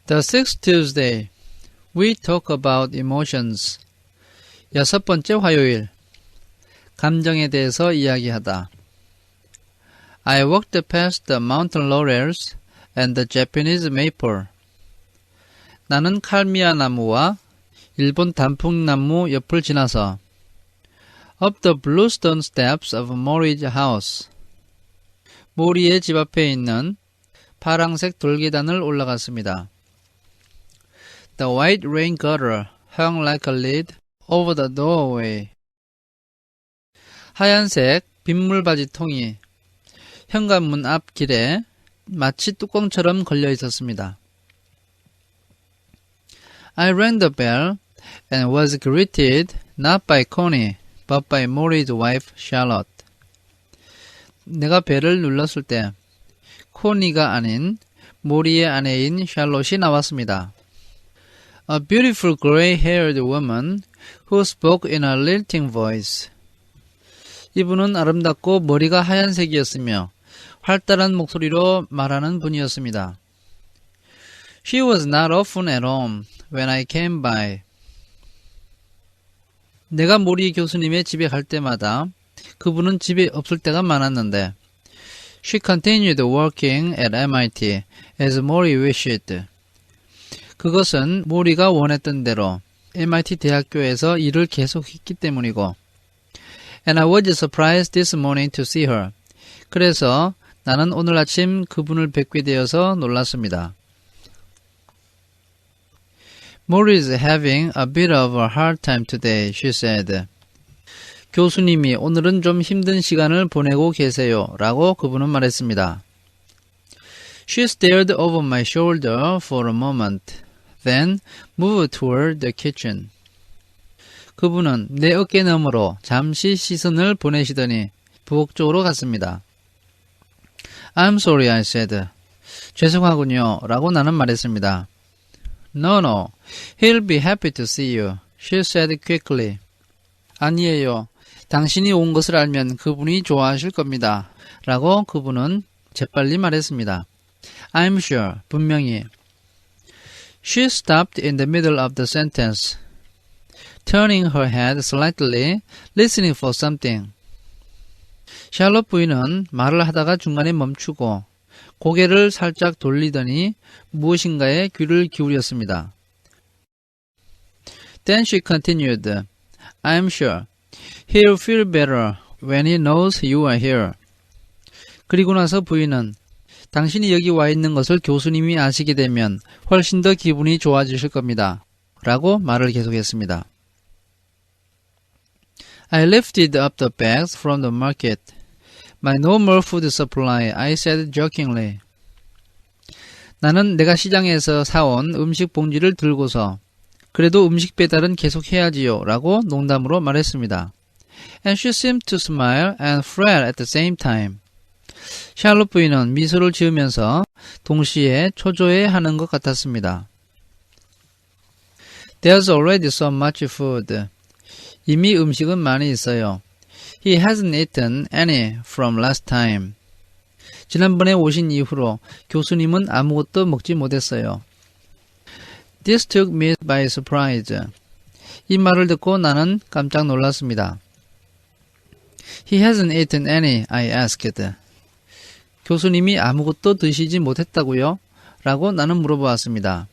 The sixth Tuesday, we talk about emotions. 여섯 번째 화요일, 감정에 대해서 이야기하다. I walked past the mountain laurels and the Japanese maple. 나는 칼미아 나무와 일본 단풍나무 옆을 지나서 up the bluestone steps of Mori's house. 모리의 집 앞에 있는 파랑색 돌계단을 올라갔습니다. The white rain gutter hung like a lid over the doorway. 하얀색 빗물바지 통이 현관문 앞 길에 마치 뚜껑처럼 걸려 있었습니다. I rang the bell and was greeted not by Connie, but by Mori's wife Charlotte. 내가 벨을 눌렀을 때 코니가 아닌 모리의 아내인 샬롯이 나왔습니다. A beautiful gray-haired woman who spoke in a lilting voice. 이분은 아름답고 머리가 하얀색이었으며 활달한 목소리로 말하는 분이었습니다. She was not often at home when I came by. 내가 모리 교수님의 집에 갈 때마다 그분은 집에 없을 때가 많았는데 She continued working at MIT as Mori wished. 그것은 모리가 원했던 대로 MIT 대학교에서 일을 계속했기 때문이고 And I was surprised this morning to see her. 그래서 나는 오늘 아침 그분을 뵙게 되어서 놀랐습니다. Mori is having a bit of a hard time today, she said. 교수님이 오늘은 좀 힘든 시간을 보내고 계세요. 라고 그분은 말했습니다. She stared over my shoulder for a moment, then moved toward the kitchen. 그분은 내 어깨 너머로 잠시 시선을 보내시더니 부엌 쪽으로 갔습니다. I'm sorry, I said. 죄송하군요. 라고 나는 말했습니다. No, no. He'll be happy to see you, she said quickly. 아니에요. 당신이 온 것을 알면 그분이 좋아하실 겁니다. 라고 그분은 재빨리 말했습니다. I'm sure. 분명히. She stopped in the middle of the sentence, turning her head slightly, listening for something. 샬롯 부인은 말을 하다가 중간에 멈추고 고개를 살짝 돌리더니 무엇인가에 귀를 기울였습니다. Then she continued, I'm sure he'll feel better when he knows you are here. 그리고 나서 부인은 당신이 여기 와 있는 것을 교수님이 아시게 되면 훨씬 더 기분이 좋아지실 겁니다. 라고 말을 계속했습니다. I lifted up the bags from the market. My normal food supply, I said jokingly. 나는 내가 시장에서 사온 음식 봉지를 들고서 그래도 음식 배달은 계속 해야지요. 라고 농담으로 말했습니다. And she seemed to smile and frown at the same time. 샬롯 부인은 미소를 지으면서 동시에 초조해하는 것 같았습니다. There's already so much food. 이미 음식은 많이 있어요. He hasn't eaten any from last time. 지난번에 오신 이후로 교수님은 아무것도 먹지 못했어요. This took me by surprise. 이 말을 듣고 나는 깜짝 놀랐습니다. He hasn't eaten any, I asked. 교수님이 아무것도 드시지 못했다고요? 라고 나는 물어보았습니다.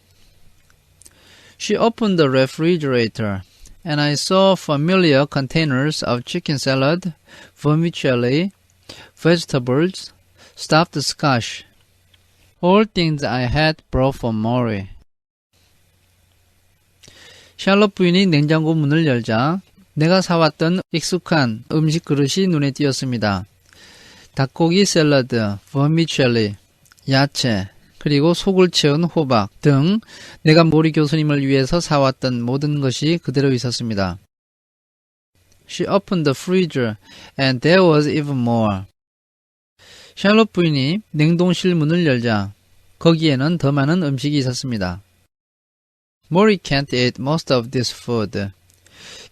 She opened the refrigerator, and I saw familiar containers of chicken salad, vermicelli, vegetables, stuffed squash, all things I had brought from Mori. 샬롯 부인이 냉장고 문을 열자 내가 사왔던 익숙한 음식 그릇이 눈에 띄었습니다. 닭고기 샐러드, 버미첼리, 야채, 그리고 속을 채운 호박 등 내가 모리 교수님을 위해서 사왔던 모든 것이 그대로 있었습니다. She opened the freezer and there was even more. 샬롯 부인이 냉동실 문을 열자 거기에는 더 많은 음식이 있었습니다. Mori can't eat most of this food.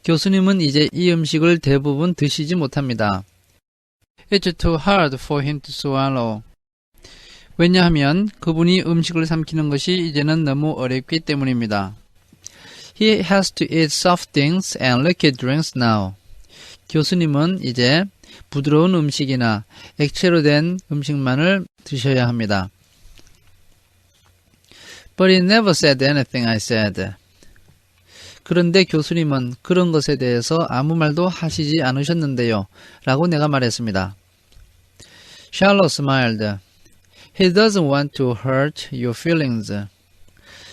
교수님은 이제 이 음식을 대부분 드시지 못합니다. It's too hard for him to swallow. 왜냐하면 그분이 음식을 삼키는 것이 이제는 너무 어렵기 때문입니다. He has to eat soft things and liquid drinks now. 교수님은 이제 부드러운 음식이나 액체로 된 음식만을 드셔야 합니다. But he never said anything, I said. 그런데 교수님은 그런 것에 대해서 아무 말도 하시지 않으셨는데요. 라고 내가 말했습니다. Charlotte smiled. He doesn't want to hurt your feelings.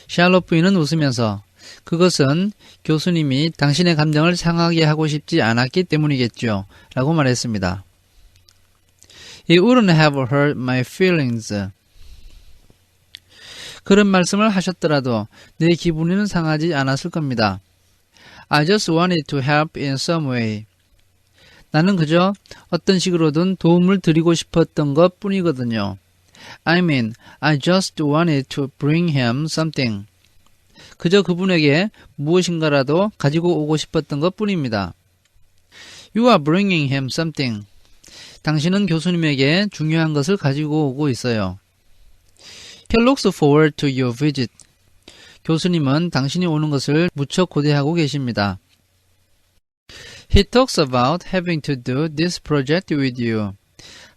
샬롯 부인은 웃으면서 그것은 교수님이 당신의 감정을 상하게 하고 싶지 않았기 때문이겠죠. 라고 말했습니다. It wouldn't have hurt my feelings. 그런 말씀을 하셨더라도 내 기분은 상하지 않았을 겁니다. I just wanted to help in some way. 나는 그저 어떤 식으로든 도움을 드리고 싶었던 것 뿐이거든요. I mean, I just wanted to bring him something. 그저 그분에게 무엇인가라도 가지고 오고 싶었던 것 뿐입니다. You are bringing him something. 당신은 교수님에게 중요한 것을 가지고 오고 있어요. He looks forward to your visit. 교수님은 당신이 오는 것을 무척 고대하고 계십니다. He talks about having to do this project with you.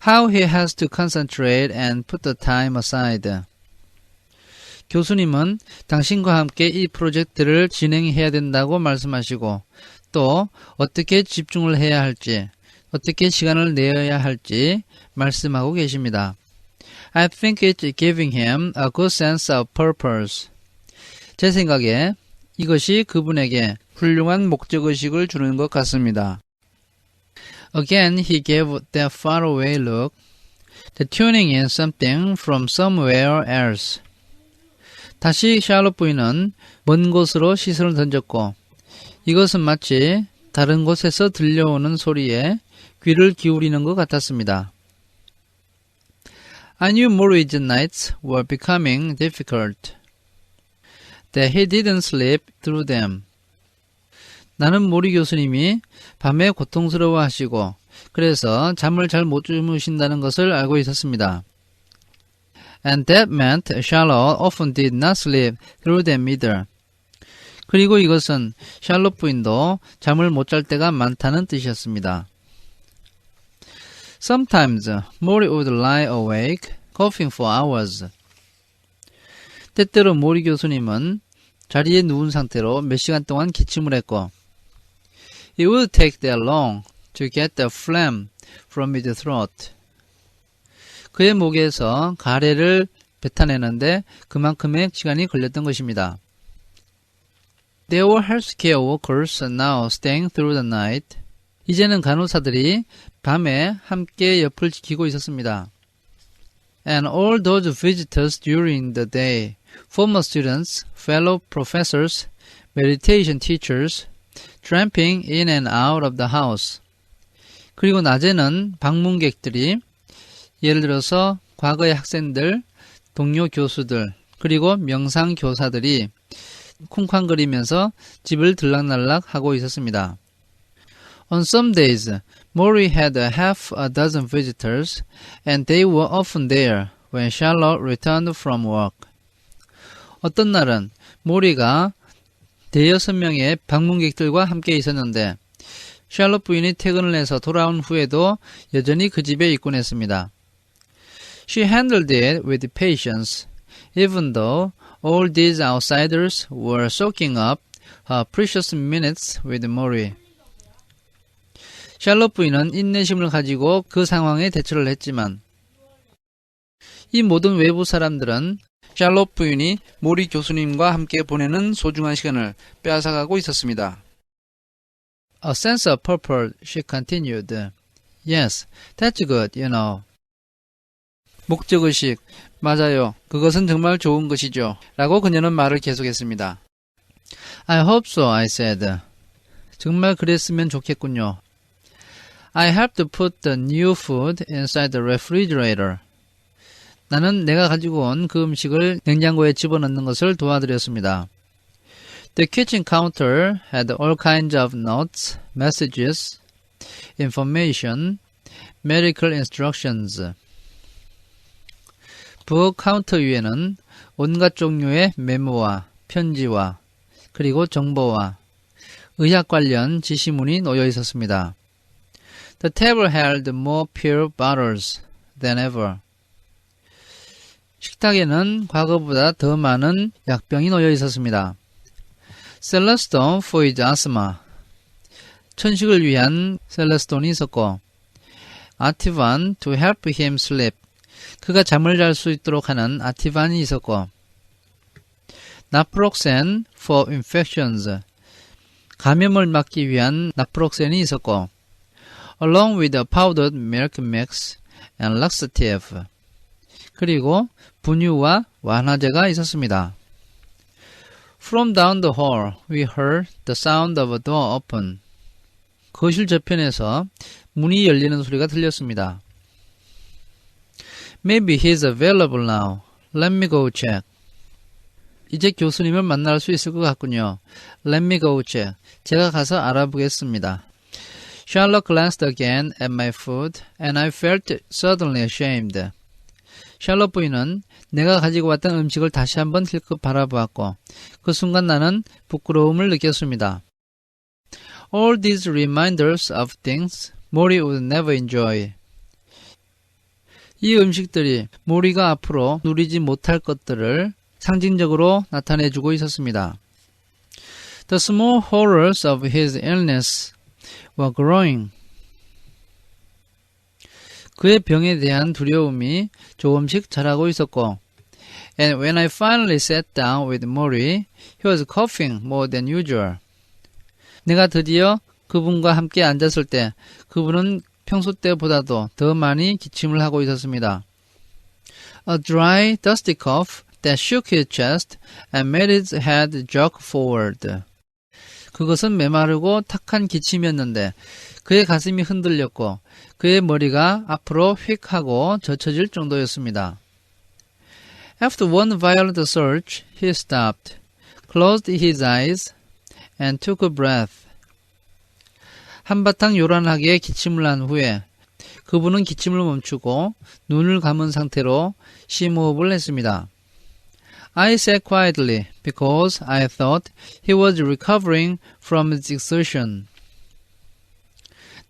How he has to concentrate and put the time aside. 교수님은 당신과 함께 이 프로젝트를 진행해야 된다고 말씀하시고 또 어떻게 집중을 해야 할지, 어떻게 시간을 내어야 할지 말씀하고 계십니다. I think it's giving him a good sense of purpose. 제 생각에 이것이 그분에게 훌륭한 목적의식을 주는 것 같습니다. Again, he gave that faraway look, the tuning in something from somewhere else. 다시 샬롯 부인은 먼 곳으로 시선을 던졌고 이것은 마치 다른 곳에서 들려오는 소리에 귀를 기울이는 것 같았습니다. I knew Morridge's nights were becoming difficult, that he didn't sleep through them. 나는 모리 교수님이 밤에 고통스러워 하시고 그래서 잠을 잘 못 주무신다는 것을 알고 있었습니다. And that meant Charlotte often did not sleep through them either. 그리고 이것은 샬롯 부인도 잠을 못 잘 때가 많다는 뜻이었습니다. Sometimes Mori would lie awake, coughing for hours. 때때로 모리 교수님은 자리에 누운 상태로 몇 시간 동안 기침을 했고 It would take that long to get the phlegm from his throat. 그의 목에서 가래를 뱉어내는데 그만큼의 시간이 걸렸던 것입니다. There were healthcare workers now staying through the night. 이제는 간호사들이 밤에 함께 옆을 지키고 있었습니다. And all those visitors during the day, former students, fellow professors, meditation teachers, tramping in and out of the house. 그리고 낮에는 방문객들이 예를 들어서 과거의 학생들, 동료 교수들, 그리고 명상 교사들이 쿵쾅거리면서 집을 들락날락 하고 있었습니다. On some days, Mori had a half a dozen visitors, and they were often there when Charlotte returned from work. 어떤 날은 모리가 대여섯 명의 방문객들과 함께 있었는데 샬롯 부인이 퇴근을 해서 돌아온 후에도 여전히 그 집에 있곤 했습니다. She handled it with patience, even though all these outsiders were soaking up her precious minutes with Mori. 샬롯 부인은 인내심을 가지고 그 상황에 대처를 했지만 이 모든 외부 사람들은 샬롯 부인이 모리 교수님과 함께 보내는 소중한 시간을 빼앗아가고 있었습니다. A sense of purpose, she continued. Yes, that's good, you know. 목적의식, 맞아요. 그것은 정말 좋은 것이죠. 라고 그녀는 말을 계속했습니다. I hope so, I said. 정말 그랬으면 좋겠군요. I helped to put the new food inside the refrigerator. 나는 내가 가지고 온 그 음식을 냉장고에 집어넣는 것을 도와드렸습니다. The kitchen counter had all kinds of notes, messages, information, medical instructions. 부엌 카운터 위에는 온갖 종류의 메모와 편지와 그리고 정보와 의학 관련 지시문이 놓여 있었습니다. The table held more pill bottles than ever. 식탁에는 과거보다 더 많은 약병이 놓여 있었습니다. Celestone for his asthma. 천식을 위한 셀레스톤이 있었고, Ativan to help him sleep. 그가 잠을 잘 수 있도록 하는 아티반이 있었고, Naproxen for infections. 감염을 막기 위한 나프록센이 있었고, along with a powdered milk mix and laxative. 그리고 분유와 완화제가 있었습니다. From down the hall, we heard the sound of a door open. 거실 저편에서 문이 열리는 소리가 들렸습니다. Maybe he's available now. Let me go check. 이제 교수님을 만날 수 있을 것 같군요. Let me go check. 제가 가서 알아보겠습니다. Charlotte glanced again at my food and I felt suddenly ashamed. 샬롯 부인은 내가 가지고 왔던 음식을 다시 한번 힐끗 바라보았고 그 순간 나는 부끄러움을 느꼈습니다. All these reminders of things Mori would never enjoy. 이 음식들이 모리가 앞으로 누리지 못할 것들을 상징적으로 나타내주고 있었습니다. The small horrors of his illness were growing. 그의 병에 대한 두려움이 조금씩 자라고 있었고, and when I finally sat down with Mori, he was coughing more than usual. 내가 드디어 그분과 함께 앉았을 때 그분은 평소 때보다도 더 많이 기침을 하고 있었습니다. A dry, dusty cough that shook his chest and made his head jerk forward. 그것은 메마르고 탁한 기침이었는데 그의 가슴이 흔들렸고 그의 머리가 앞으로 휙 하고 젖혀질 정도였습니다. After one violent surge, he stopped, closed his eyes, and took a breath. 한바탕 요란하게 기침을 한 후에 그분은 기침을 멈추고 눈을 감은 상태로 심호흡을 했습니다. I sat quietly because I thought he was recovering from his exertion.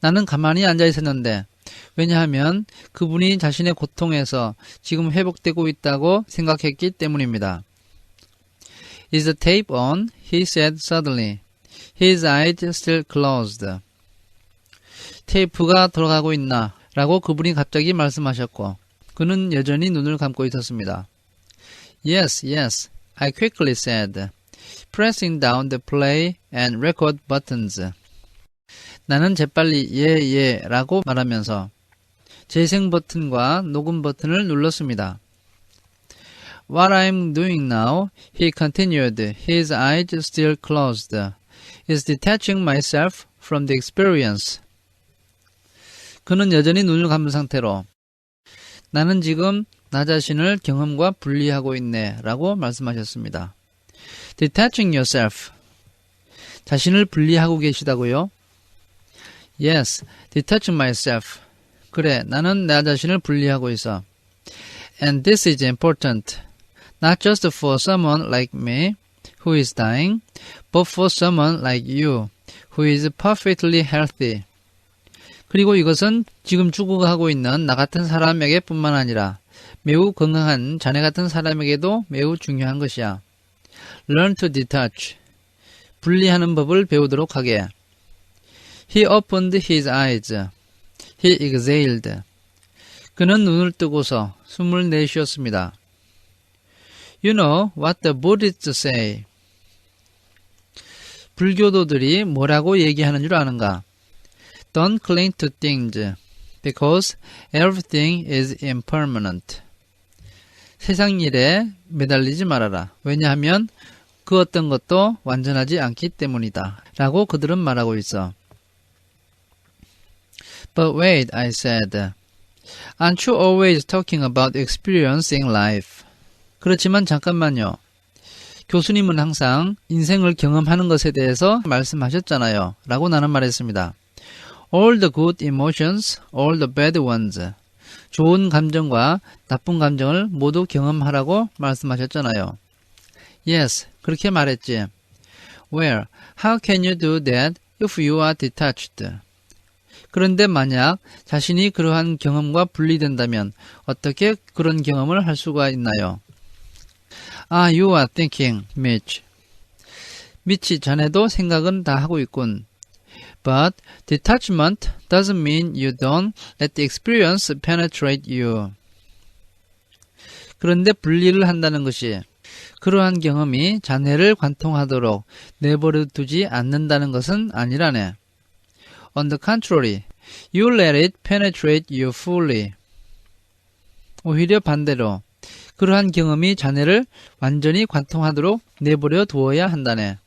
나는 가만히 앉아 있었는데 왜냐하면 그분이 자신의 고통에서 지금 회복되고 있다고 생각했기 때문입니다. Is the tape on? He said suddenly. His eyes still closed. 테이프가 돌아가고 있나? 라고 그분이 갑자기 말씀하셨고 그는 여전히 눈을 감고 있었습니다. Yes, yes, I quickly said, pressing down the play and record buttons. 나는 재빨리 예, 라고 말하면서 재생 버튼과 녹음 버튼을 눌렀습니다. What I'm doing now, he continued, his eyes still closed, is detaching myself from the experience. 그는 여전히 눈을 감은 상태로 나는 지금 나 자신을 경험과 분리하고 있네 라고 말씀하셨습니다. Detaching yourself. 자신을 분리하고 계시다고요? Yes, detaching myself. 그래, 나는 나 자신을 분리하고 있어. And this is important. Not just for someone like me, who is dying, but for someone like you, who is perfectly healthy. 그리고 이것은 지금 죽어가고 있는 나 같은 사람에게 뿐만 아니라 매우 건강한 자네 같은 사람에게도 매우 중요한 것이야. Learn to detach. 분리하는 법을 배우도록 하게. He opened his eyes. He exhaled. 그는 눈을 뜨고서 숨을 내쉬었습니다. You know what the Buddhists say. 불교도들이 뭐라고 얘기하는 줄 아는가? Don't cling to things, because everything is impermanent. 세상 일에 매달리지 말아라. 왜냐하면 그 어떤 것도 완전하지 않기 때문이다. 라고 그들은 말하고 있어. But wait, I said. Aren't you always talking about experiencing life? 그렇지만 잠깐만요. 교수님은 항상 인생을 경험하는 것에 대해서 말씀하셨잖아요. 라고 나는 말했습니다. All the good emotions, all the bad ones. 좋은 감정과 나쁜 감정을 모두 경험하라고 말씀하셨잖아요. Yes, 그렇게 말했지. Well, how can you do that if you are detached? 그런데 만약 자신이 그러한 경험과 분리된다면 어떻게 그런 경험을 할 수가 있나요? You are thinking, Mitch. 미치, 자네도 생각은 다 하고 있군. But detachment doesn't mean you don't let the experience penetrate you. 그런데 분리를 한다는 것이 그러한 경험이 자네를 관통하도록 내버려 두지 않는다는 것은 아니라네. On the contrary, you let it penetrate you fully. 오히려 반대로 그러한 경험이 자네를 완전히 관통하도록 내버려 두어야 한다네.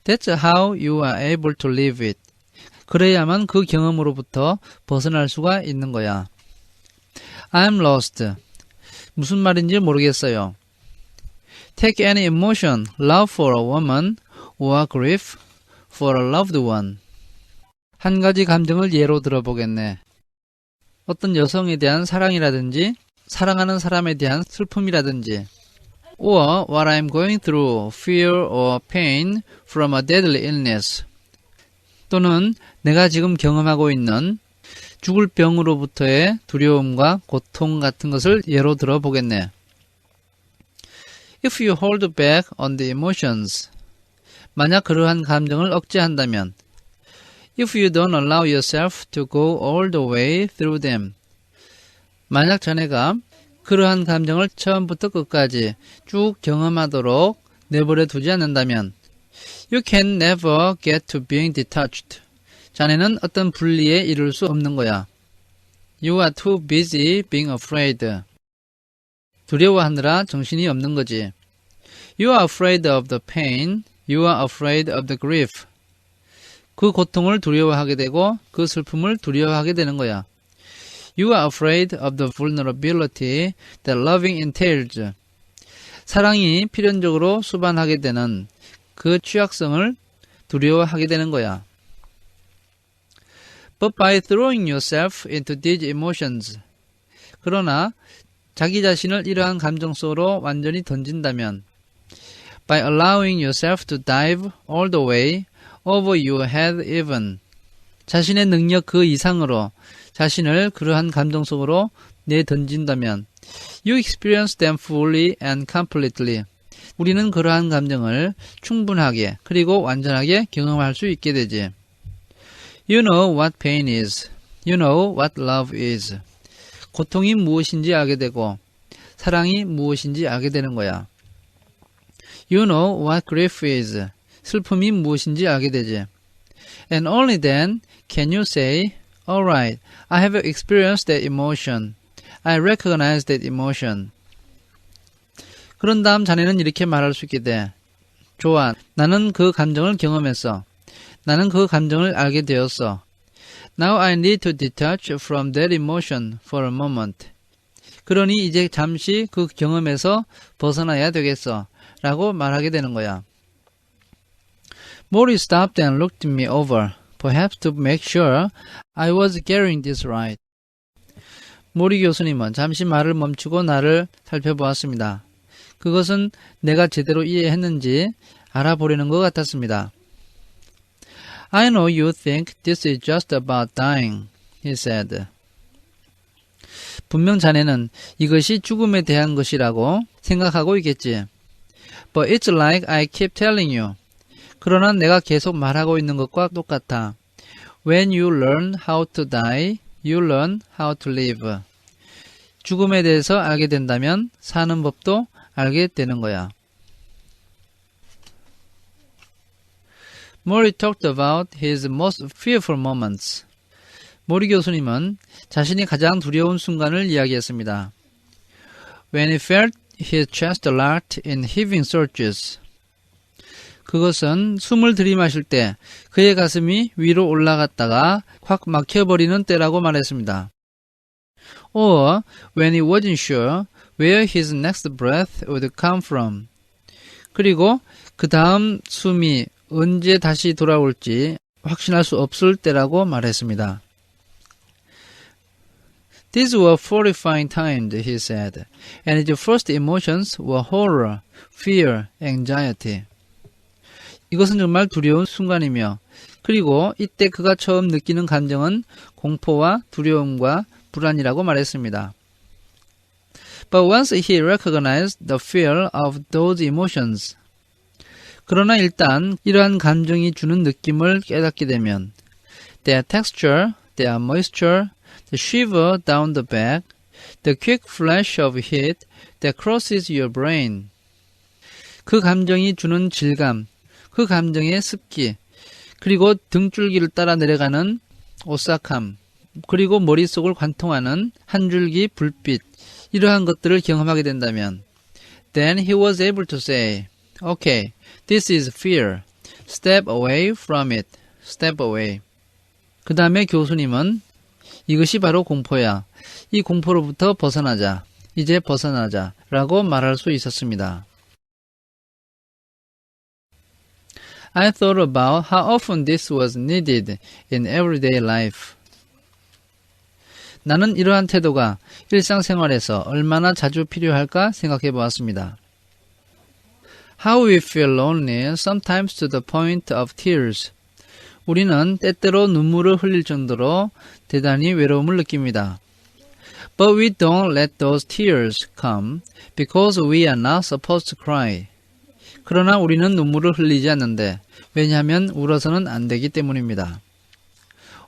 That's how you are able to live it. 그래야만 그 경험으로부터 벗어날 수가 있는 거야. I'm lost. 무슨 말인지 모르겠어요. Take any emotion, love for a woman or grief for a loved one. 한 가지 감정을 예로 들어보겠네. 어떤 여성에 대한 사랑이라든지 사랑하는 사람에 대한 슬픔이라든지 or what I'm going through, fear or pain from a deadly illness. 또는 내가 지금 경험하고 있는 죽을 병으로부터의 두려움과 고통 같은 것을 예로 들어보겠네. If you hold back on the emotions, 만약 그러한 감정을 억제한다면 If you don't allow yourself to go all the way through them, 만약 자네가 그러한 감정을 처음부터 끝까지 쭉 경험하도록 내버려 두지 않는다면 You can never get to being detached. 자네는 어떤 분리에 이룰 수 없는 거야. You are too busy being afraid. 두려워하느라 정신이 없는 거지. You are afraid of the pain. You are afraid of the grief. 그 고통을 두려워하게 되고 그 슬픔을 두려워하게 되는 거야. You are afraid of the vulnerability that loving entails. 사랑이 필연적으로 수반하게 되는 그 취약성을 두려워하게 되는 거야. But by throwing yourself into these emotions, 그러나 자기 자신을 이러한 감정 속으로 완전히 던진다면 by allowing yourself to dive all the way over your head even, 자신의 능력 그 이상으로 자신을 그러한 감정 속으로 내던진다면 you experience them fully and completely. 우리는 그러한 감정을 충분하게 그리고 완전하게 경험할 수 있게 되지. You know what pain is. You know what love is. 고통이 무엇인지 알게 되고 사랑이 무엇인지 알게 되는 거야. You know what grief is. 슬픔이 무엇인지 알게 되지. And only then can you say, Alright, I have experienced that emotion. I recognize that emotion. 그런 다음 자네는 이렇게 말할 수 있게 돼. 좋아, 나는 그 감정을 경험했어. 나는 그 감정을 알게 되었어. Now I need to detach from that emotion for a moment. 그러니 이제 잠시 그 경험에서 벗어나야 되겠어. 라고 말하게 되는 거야. Mori stopped and looked me over, perhaps to make sure I was getting this right. 모리 교수님은 잠시 말을 멈추고 나를 살펴보았습니다. 그것은 내가 제대로 이해했는지 알아보려는 것 같았습니다. I know you think this is just about dying, he said. 분명 자네는 이것이 죽음에 대한 것이라고 생각하고 있겠지. But it's like I keep telling you. 그러나 내가 계속 말하고 있는 것과 똑같아. When you learn how to die, you learn how to live. 죽음에 대해서 알게 된다면 사는 법도 알게 되는 거야. Mori talked about his most fearful moments. 모리 교수님은 자신이 가장 두려운 순간을 이야기했습니다. When he felt his chest locked in heaving surges. 그것은 숨을 들이마실 때 그의 가슴이 위로 올라갔다가 확 막혀버리는 때라고 말했습니다. Or when he wasn't sure where his next breath would come from. 그리고 그 다음 숨이 언제 다시 돌아올지 확신할 수 없을 때라고 말했습니다. These were horrifying times, he said, and his first emotions were horror, fear, anxiety. 이것은 정말 두려운 순간이며 그리고 이때 그가 처음 느끼는 감정은 공포와 두려움과 불안이라고 말했습니다. But once he recognized the fear of those emotions, 그러나 일단 이러한 감정이 주는 느낌을 깨닫게 되면 their texture, their moisture, the shiver down the back, the quick flash of heat that crosses your brain. 그 감정이 주는 질감, 그 감정의 습기, 그리고 등줄기를 따라 내려가는 오싹함, 그리고 머릿속을 관통하는 한 줄기 불빛, 이러한 것들을 경험하게 된다면 then he was able to say, okay, this is fear. Step away from it. Step away. 그 다음에 교수님은 이것이 바로 공포야. 이 공포로부터 벗어나자. 이제 벗어나자. 라고 말할 수 있었습니다. I thought about how often this was needed in everyday life. 나는 이러한 태도가 일상생활에서 얼마나 자주 필요할까 생각해 보았습니다. How we feel lonely sometimes to the point of tears. 우리는 때때로 눈물을 흘릴 정도로 대단히 외로움을 느낍니다. But we don't let those tears come because we are not supposed to cry. 그러나 우리는 눈물을 흘리지 않는데 왜냐하면 울어서는 안 되기 때문입니다.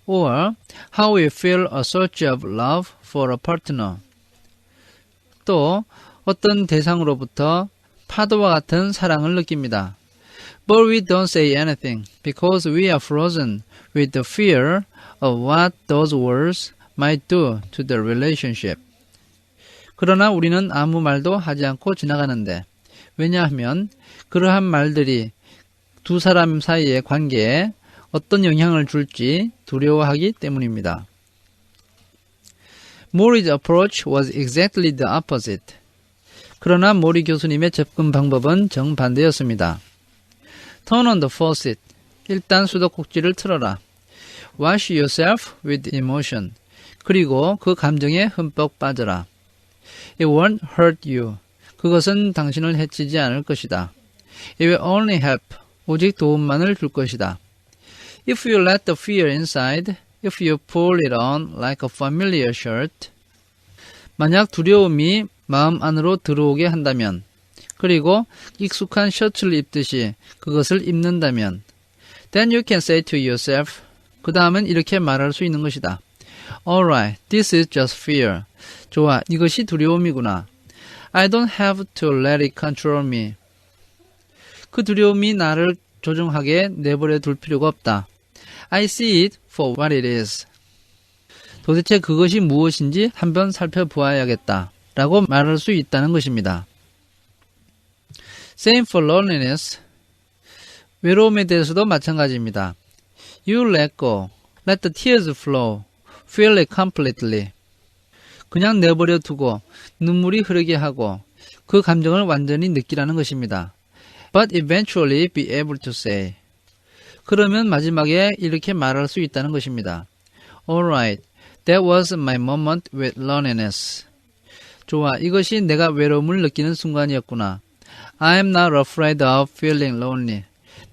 Or how we feel a surge of love for a partner. 또 어떤 대상으로부터 파도와 같은 사랑을 느낍니다. But we don't say anything because we are frozen with the fear of what those words might do to the relationship. 그러나 우리는 아무 말도 하지 않고 지나가는데 왜냐하면 그러한 말들이 두 사람 사이의 관계에 어떤 영향을 줄지 두려워하기 때문입니다. Mori's approach was exactly the opposite. 그러나 모리 교수님의 접근 방법은 정반대였습니다. Turn on the faucet. 일단 수도꼭지를 틀어라. Wash yourself with emotion. 그리고 그 감정에 흠뻑 빠져라. It won't hurt you. 그것은 당신을 해치지 않을 것이다. It will only help. 오직 도움만을 줄 것이다. If you let the fear inside, if you pull it on like a familiar shirt, 만약 두려움이 마음 안으로 들어오게 한다면, 그리고 익숙한 셔츠를 입듯이 그것을 입는다면, then you can say to yourself, 그 다음은 이렇게 말할 수 있는 것이다. Alright, this is just fear. 좋아, 이것이 두려움이구나. I don't have to let it control me. 그 두려움이 나를 조종하게 내버려 둘 필요가 없다. I see it for what it is. 도대체 그것이 무엇인지 한번 살펴보아야겠다. 라고 말할 수 있다는 것입니다. Same for loneliness. 외로움에 대해서도 마찬가지입니다. You let go. Let the tears flow. Feel it completely. 그냥 내버려 두고 눈물이 흐르게 하고 그 감정을 완전히 느끼라는 것입니다. But eventually be able to say. 그러면 마지막에 이렇게 말할 수 있다는 것입니다. Alright, that was my moment with loneliness. 좋아, 이것이 내가 외로움을 느끼는 순간이었구나. I'm not afraid of feeling lonely.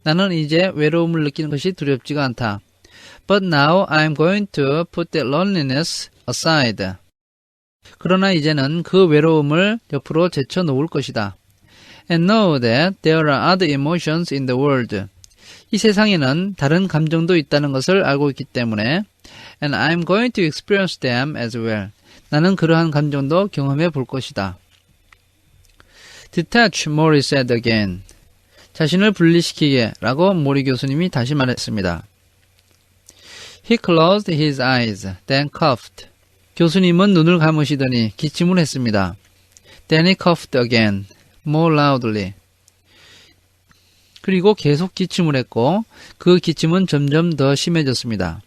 나는 이제 외로움을 느끼는 것이 두렵지가 않다. But now I'm going to put that loneliness aside. 그러나 이제는 그 외로움을 옆으로 제쳐놓을 것이다. And know that there are other emotions in the world. 이 세상에는 다른 감정도 있다는 것을 알고 있기 때문에 And I'm going to experience them as well. 나는 그러한 감정도 경험해 볼 것이다. Detach, Mori said again. 자신을 분리시키게 라고 모리 교수님이 다시 말했습니다. He closed his eyes, then coughed. 교수님은 눈을 감으시더니 기침을 했습니다. Then he coughed again, more loudly. 그리고 계속 기침을 했고 그 기침은 점점 더 심해졌습니다.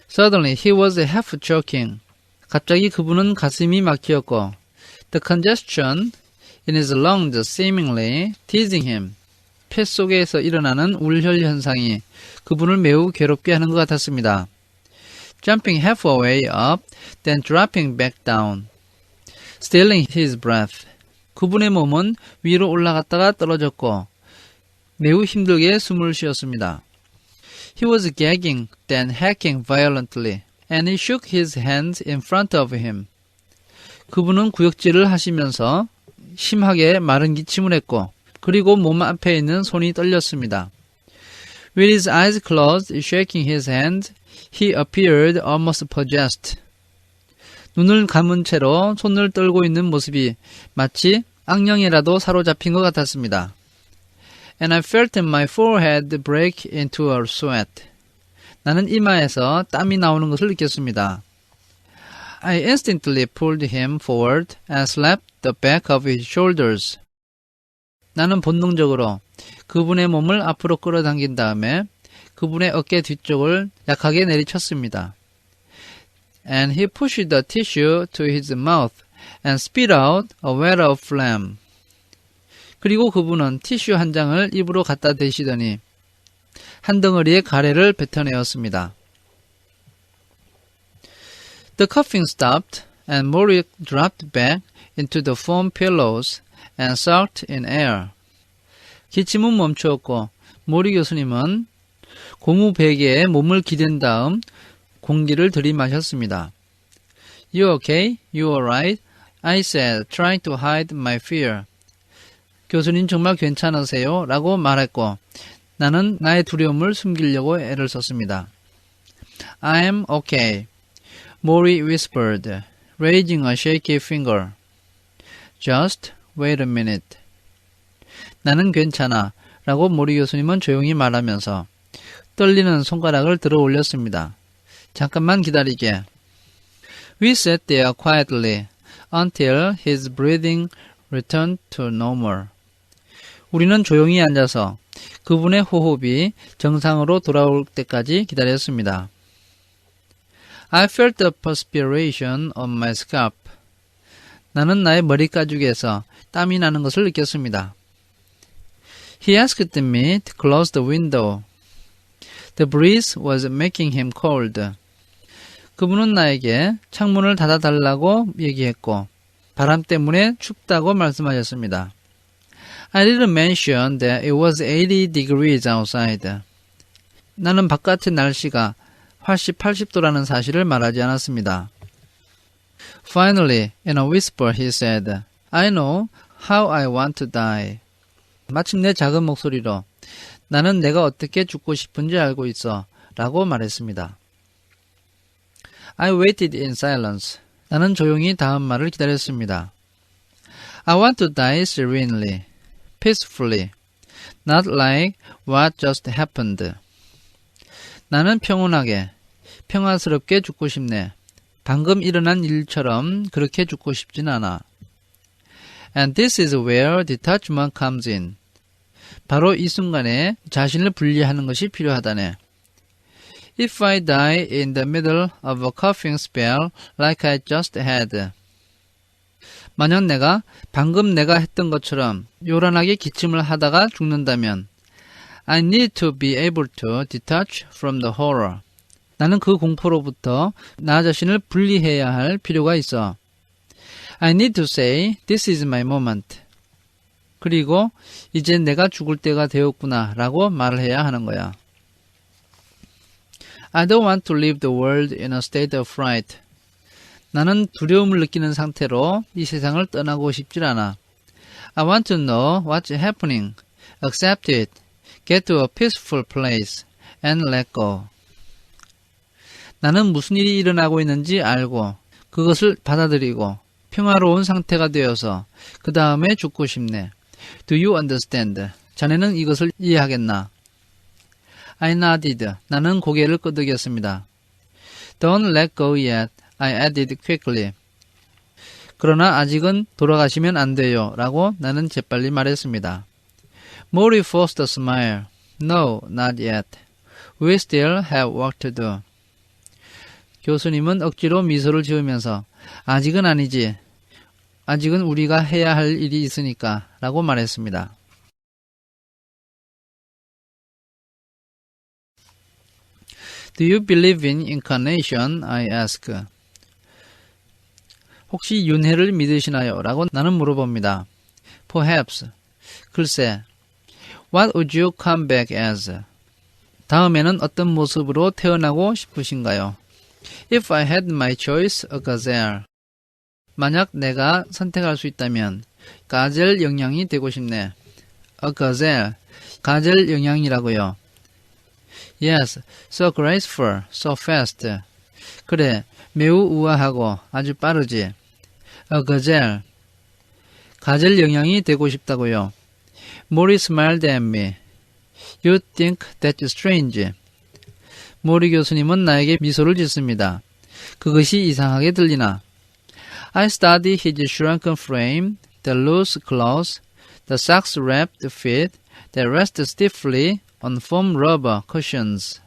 Suddenly he was half choking. 갑자기 그분은 가슴이 막히었고 the congestion in his lungs seemingly teasing him. 폐 속에서 일어나는 울혈 현상이 그분을 매우 괴롭게 하는 것 같았습니다. jumping halfway up, then dropping back down, stealing his breath. 그분의 몸은 위로 올라갔다가 떨어졌고 매우 힘들게 숨을 쉬었습니다. He was gagging, then hacking violently, and he shook his hands in front of him. 그분은 구역질을 하시면서 심하게 마른 기침을 했고 그리고 몸 앞에 있는 손이 떨렸습니다. With his eyes closed, shaking his hand, he appeared almost possessed. 눈을 감은 채로 손을 떨고 있는 모습이 마치 악령이라도 사로잡힌 것 같았습니다. And I felt my forehead break into a sweat. 나는 이마에서 땀이 나오는 것을 느꼈습니다. I instantly pulled him forward and slapped the back of his shoulders. 나는 본능적으로 그분의 몸을 앞으로 끌어당긴 다음에 그분의 어깨 뒤쪽을 약하게 내리쳤습니다. And he pushed the tissue to his mouth and spit out a well of phlegm. 그리고 그분은 티슈 한 장을 입으로 갖다 대시더니 한 덩어리의 가래를 뱉어내었습니다. The coughing stopped and Maury dropped back into the foam pillows and sucked in air. 기침은 멈추었고 모리 교수님은 고무 베개에 몸을 기댄 다음 공기를 들이마셨습니다. You okay? You alright? I said, trying to hide my fear. 교수님 정말 괜찮으세요? 라고 말했고 나는 나의 두려움을 숨기려고 애를 썼습니다. I am okay. Maury whispered, raising a shaky finger. Just wait a minute. 나는 괜찮아. 라고 모리 교수님은 조용히 말하면서 떨리는 손가락을 들어 올렸습니다. 잠깐만 기다리게. We sat there quietly until his breathing returned to normal. 우리는 조용히 앉아서 그분의 호흡이 정상으로 돌아올 때까지 기다렸습니다. I felt the perspiration on my scalp. 나는 나의 머리 가죽에서 땀이 나는 것을 느꼈습니다. He asked me to close the window. The breeze was making him cold. 그분은 나에게 창문을 닫아달라고 얘기했고 바람 때문에 춥다고 말씀하셨습니다. I didn't mention that it was 80 degrees outside. 나는 바깥의 날씨가 80도라는 사실을 말하지 않았습니다. Finally, in a whisper, he said, I know how I want to die. 마침내 작은 목소리로 나는 내가 어떻게 죽고 싶은지 알고 있어 라고 말했습니다. I waited in silence. 나는 조용히 다음 말을 기다렸습니다. I want to die serenely, peacefully, not like what just happened. 나는 평온하게, 평화스럽게 죽고 싶네. 방금 일어난 일처럼 그렇게 죽고 싶진 않아. And this is where detachment comes in. 바로 이 순간에 자신을 분리하는 것이 필요하다네. If I die in the middle of a coughing spell like I just had. 만약 내가 방금 내가 했던 것처럼 요란하게 기침을 하다가 죽는다면 I need to be able to detach from the horror. 나는 그 공포로부터 나 자신을 분리해야 할 필요가 있어. I need to say, this is my moment. 그리고 이제 내가 죽을 때가 되었구나 라고 말을 해야 하는 거야. I don't want to leave the world in a state of fright. 나는 두려움을 느끼는 상태로 이 세상을 떠나고 싶질 않아. I want to know what's happening, accept it, get to a peaceful place, and let go. 나는 무슨 일이 일어나고 있는지 알고 그것을 받아들이고 평화로운 상태가 되어서 그 다음에 죽고 싶네. Do you understand? 자네는 이것을 이해하겠나? I nodded. 나는 고개를 끄덕였습니다. Don't let go yet. I added quickly. 그러나 아직은 돌아가시면 안 돼요. 라고 나는 재빨리 말했습니다. Maury forced a smile. No, not yet. We still have work to do. 교수님은 억지로 미소를 지으면서 아직은 아니지. 아직은 우리가 해야 할 일이 있으니까 라고 말했습니다. Do you believe in incarnation? I ask. 혹시 윤회를 믿으시나요? 라고 나는 물어봅니다. Perhaps. 글쎄. What would you come back as? 다음에는 어떤 모습으로 태어나고 싶으신가요? If I had my choice, a gazelle. 만약 내가 선택할 수 있다면 가젤 영양이 되고 싶네. A gazelle. 가젤 영양이라고요. Yes, so graceful, so fast. 그래, 매우 우아하고 아주 빠르지. A gazelle. 가젤 영양이 되고 싶다고요. Mori smiled at me. You think that's strange. 모리 교수님은 나에게 미소를 짓습니다. 그것이 이상하게 들리나? I study his shrunken frame, the loose clothes, the socks-wrapped feet that rest stiffly on foam rubber cushions.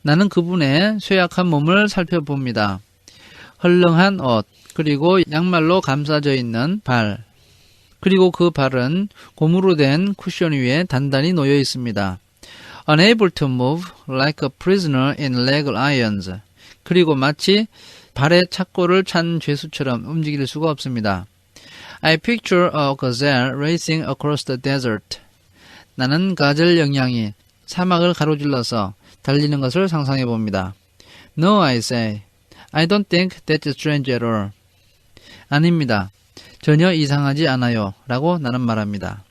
나는 그분의 쇠약한 몸을 살펴봅니다. 헐렁한 옷, 그리고 양말로 감싸져 있는 발, 그리고 그 발은 고무로 된 쿠션 위에 단단히 놓여 있습니다. Unable to move like a prisoner in leg irons. 그리고 마치 발에 착고를 찬 죄수처럼 움직일 수가 없습니다. I picture a gazelle racing across the desert. 나는 가젤 영양이 사막을 가로질러서 달리는 것을 상상해 봅니다. No, I say. I don't think that's strange at all. 아닙니다. 전혀 이상하지 않아요. 라고 나는 말합니다.